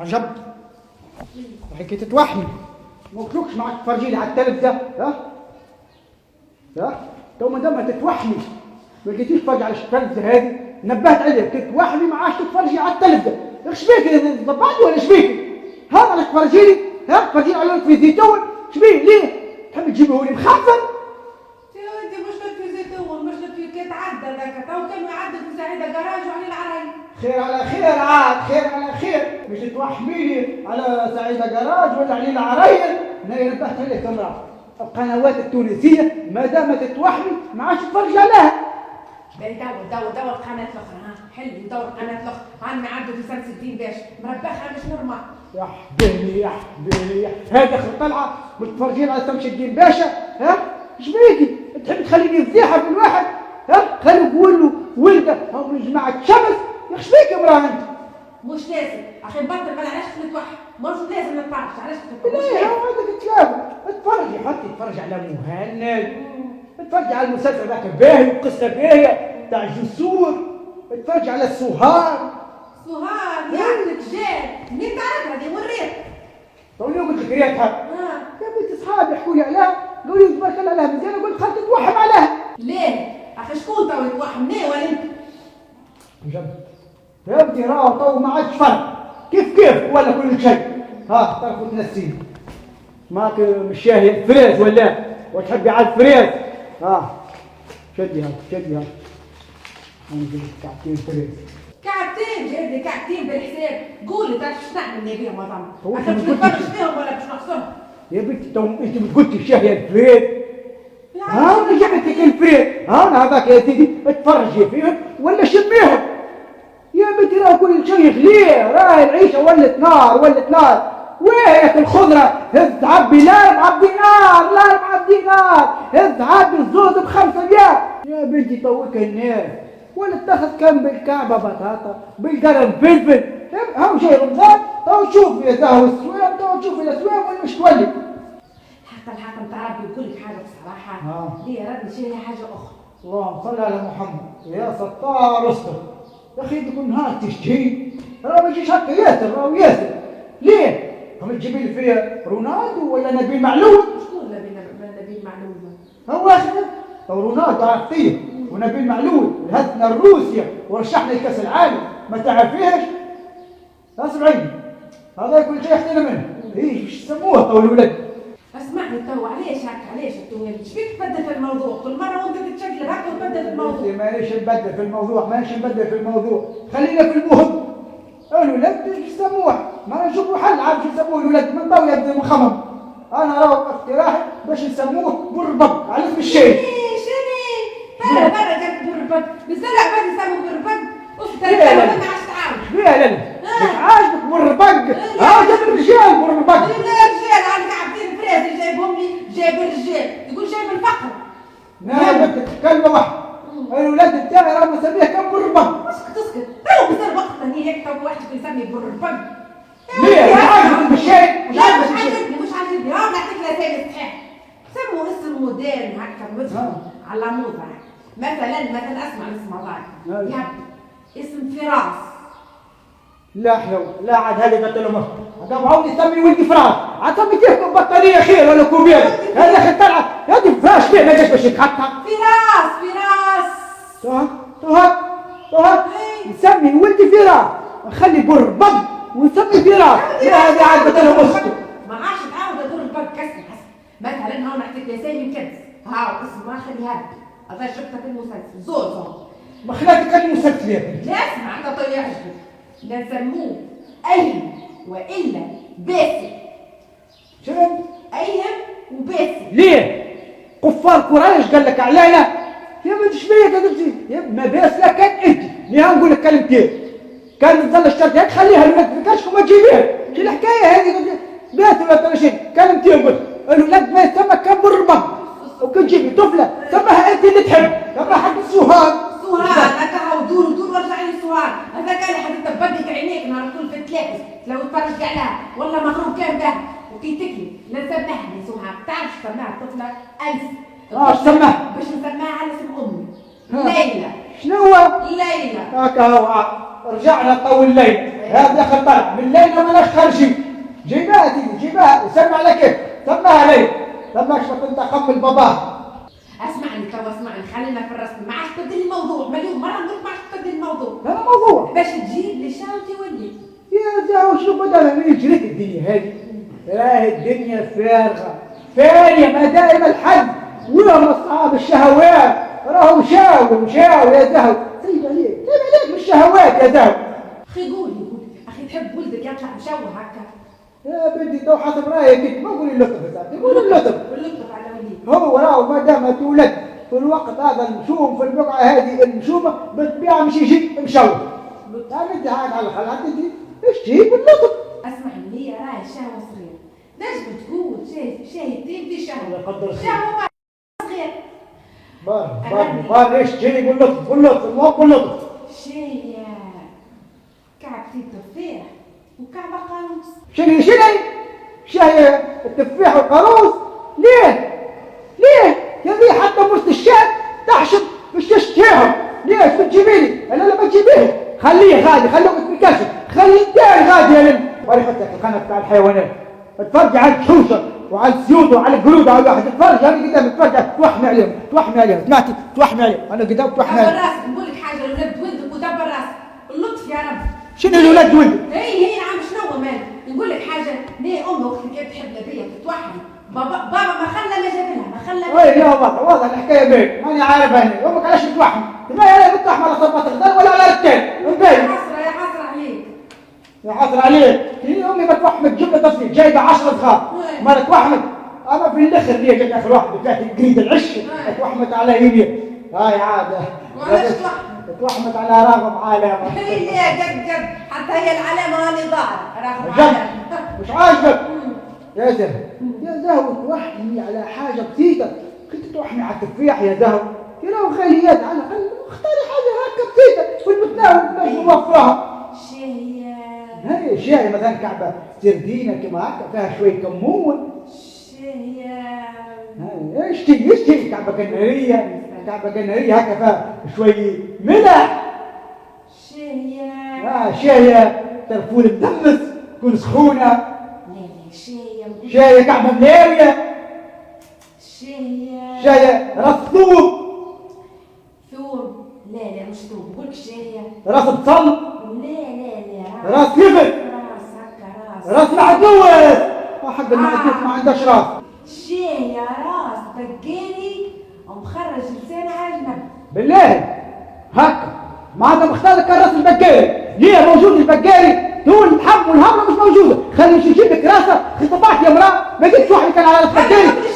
عجب حكي تتوحمي ما قلتلكش معك تفرجي لي على التلف ده. ها تو ما دام تتوحمي ما لقيتيش تفرجي على التلف هذه نبهت عليك تتوحمي ما عادش تتفرجي على التلف ده. ايش بيك ضبعتي ولا ايش بيك؟ هذا اللي تفرجي لي تفرجي على التلفزيون ايش بيه ليه؟ تحب تجيبه لي مخفل؟ يا ودي مش التلفزيون مش كيتعدى ذاك تو كانوا يعدوا في سعيده جراج وعلى العرايس. خير على خير عاد خير على خير مش توحميلي على سعيدة جراج ولا علي العرايل. انا نبهت عليك امرأة القنوات التونسية ما دامت توحمي ما عادش تفرج عليها. دور قناة الاخرى حلو دور قناة الاخرى عم يعدوا في شمس الدين باش مربخها مش نورمال. يا حبيبي هذا طلعة متفرجين على شمس الدين باشا. ايش بيكي؟ تحب تخليني فضيحة في الواحد؟ خلي يقول له ولده او من جماعة شمس. ايش بيك يا امرأة انت؟ مش لازم اخي نبطل ما علاش نتوحد مش لازم نتفرج علاش لا هذا كتلاب اتفرجي حتى تتفرج على مهند اتفرجي على المسلسل ذاك باهي وقصه باهيه تاع جسور اتفرجي على سهار يعني رجال مين تعرف هذه وريت توني قلت لك ريتها يا بنت اصحابي يحكوا لي عليها قالوا لي تبارك الله عليها مزيانه قلت خلت تتوحم عليها. ليه اخي شكون تو يتوحمني ولا انت؟ جد يا ابني راه تو ما عادش فرق كيف ولا كل شيء. تعرفوا تنسيه ماك مش شاهي فريز وتحبي على الفريز. شدي هذا نجيب كعبتين فريز جايب لي كعبتين بالحساب قولي تعرف شو نعمل بيهم مطعم اخي مش نتفرج فيهم ولا باش نحصرهم يا بنتي تو انت بتقولي شاهي الفريز انا جبت لك الفريز انا هذاك يا سيدي اتفرجي فيهم ولا شميهم يا بنتي راه كل شيء غليه راه العيشه ولت نار وين الخضره هز عبي لا معبي نار هز عبي الزوز ب5 ريال يا بنتي توك الناس ولا تاخذ كم بالكعبه بطاطا بالقرن فلفل هاو شيء رمضان تو شوف يا زهو السوام تو شوف الاسوام ولا مش تولي الحق نتاع ربي يقول لك حاجه بصراحه ليه ربي شيء حاجه اخرى. اللهم صل على محمد يا ستار استر يا اخي تكون نهار تشتهي راه ما يجيش هكا ياسر ليه؟ هم تجيبي لي فيها رونالدو ولا نبيل معلول؟ شكون نبيل معلول؟ هو اخر رونالدو عرفتيه ونبيل معلول هزنا روسيا ورشحنا لكاس العالم ما تعرفيهش؟ اسمعيني هذا كل شيء يحتنا منه ايش يسموها تو الولاد. اسمعني تو علاش انتوا ايش فيك تبدل في الموضوع كل مره وانت تتشكل هكا وتبدل في الموضوع. مانيش نبدل في الموضوع خلينا في المهم. الولاد ايش يسموها ما نشوفوا حل عاد شو يسموه الولاد من ضوء يبدا مخمم. انا راهو اقتراحي باش يسموه بربق على اسم الشيء. برا جاب بربق بالزرع بعد يسموه بربق وترجع ما عادش تعاود. لا مش عاجبك بربق جاب الرجال بربق. لا الرجال عندك عبدين فريز جايبهم لي جايب الرجال يقول جايب الفقر. لا بنت كلمه واحده الولاد بتاعي راهو مسميها كم بربق. اسكت تو بصير وقت ثاني هيك تو واحد يسمي بربق. ليه؟ مش عاجبك بالشيء؟ مش عاجبني نعطيك الاسامي الصحيح سموا اسم مودرن هكا مدخل على موضة مثلا اسمع اسم الله اسم فراس. لا حلو لا عاد هذه قلت له هذا معوني سمي ولدي فراس عاد سمي كيف بطاريه خير ولا كوبير هذا اخي طلعت هذه فراش فيه ما جاش باش يتحطها فراس طه نسمي ولدي فراس نخلي بربق ونسمي فراس هذه عاد قلت له اسكت ما عادش تعاود ادور الباب كسر مثلا هاو نعطيك اسامي مكنس هاو اسم ما خلي هذا شفتها في المسلسل زوز ما خلاتك المسلسل يا بنت. لا اسمع انت طيب يعجبك نسموه أيهم وإلا باسل. شنو؟ أيهم وباسل. ليه؟ كفار قريش قال لك علينا؟ يا بنت شبيه قدرتي؟ يا ما باسلة كان أنت، نهار نقول لك كلمتين. كان تظل الشرط هيك خليها الولاد ما كانش وما تجيبيها. شو الحكاية هذه؟ باسل ولا ترى شيء؟ كلمتين قلت الولاد ما يسمى كان بربق وكان تجيبي طفلة سماها انت اللي تحب لما حق السهاد هكا ودور ودور وارجع لي السهاد هذا كان حتى تبدك عينيك نهار الكل في تلاكس لو تفرج عليها والله مغروب كان به وكي تكلي لا سمحني سمعها تعرف سماها الطفله ألف سماها باش نسماها على اسم امي ليلى شنو ليلى هكا هو رجعنا طول الليل هذا خطر من الليل ما خارجين جيبها تيجي جيبها سمع لك كيف سماها ليل لما شفت انت خم البابا اسمعني تو اسمعني خلينا في الرسم ما عادش تبدل الموضوع مليون مره نقول ما عادش تبدل الموضوع هذا موضوع باش تجيب لي شاوتي ولي يا زاو شو بدل من جريت الدنيا هذه راهي الدنيا فارغه فانيه ما دائما الحد وهم اصحاب الشهوات راهم شاو يا زهو سيب عليك من الشهوات يا زهو اخي قولي اخي تحب ولدك يطلع مشوه هكا يا بنتي تو حسب رايك ما قولي اللطف قولي اللطف واللطف على وليد هو راهو ما دام تولد في الوقت هذا المشوم في البقعه هذه المشومه بالطبيعه مش يجي مشوه انت هاك على الخلاط انت ايش تجيب اللطف اسمعني هي راهي شهوه صغيره ليش بتقول شاهدتين في شهوه شهوه صغير بار ايش تجيب اللطف الموقف اللطف شاي كعبتي التفاح وكعبه قاروص شنو شاي التفاح والقاروص ليه يا ذي حتى مرت الشاب تحشد مش تشتهيهم ليش بتجيبي لي انا لما تجيبيه خليه غادي خلوك تكشف خليه انت غادي يا لم وري حطك القناه بتاع الحيوانات اتفرج على الحوشه وعلى السيوط وعلى القرود على الواحد اتفرج انا قدام اتفرج توحمي عليهم سمعتي توحمي عليهم انا قدام توحمي عليهم دبر راسك نقول لك حاجه الولاد ولدك ودبر راسك اللطف يا رب شنو الولاد ولدك هي نعم شنو مالك نقول لك حاجه ليه امك كانت تحب نبيه بتتوحم بابا ما خلى ما جاب لها ما خلى يا واضح الحكايه بينك ماني عارف انا امك علاش بتوحم تبين عليها بتوحم على صبات الغدار ولا على الرجال مبين يا حسرة عليك هي امي بتوحمك جمله تفصيل جايبه 10 صغار ما توحمك انا في الاخر اللي جت اخر واحده بتاعت قريد العش توحمت على يمين هاي عاده توحمت على رغم عالم هي جد حتى هي العلامه هاني ظاهر رغم عالم مش عاجبك يا زهو توحمي على حاجه بسيطه كنت توحمي على التفاح يا زهو يا لو خليات على الاقل اختاري حاجه هكا بسيطه في المتناول باش نوفرها هي شاي مثلا كعبه سردينه كما هكا فيها شويه كمون ايش تي كعبه كناريه هكا فيها شويه ملح شاي ترفول مدمس تكون سخونه شاي كعبه ملاويه شاي راس ثوم لا مش ثوم قولك شاي راس بصل لا راس كبد راس معدوس حق المعدوس ما عندهاش راس شاي يا راس بقالي ومخرج لسان عجنب بالله هكا ما عندها مختار لك راس البقالي ليه موجود البقالي تقول الحب والهمره مش موجوده خلي يجيب لك راسه خطبات يا مراه ما جيت توحي كان على راس البقالي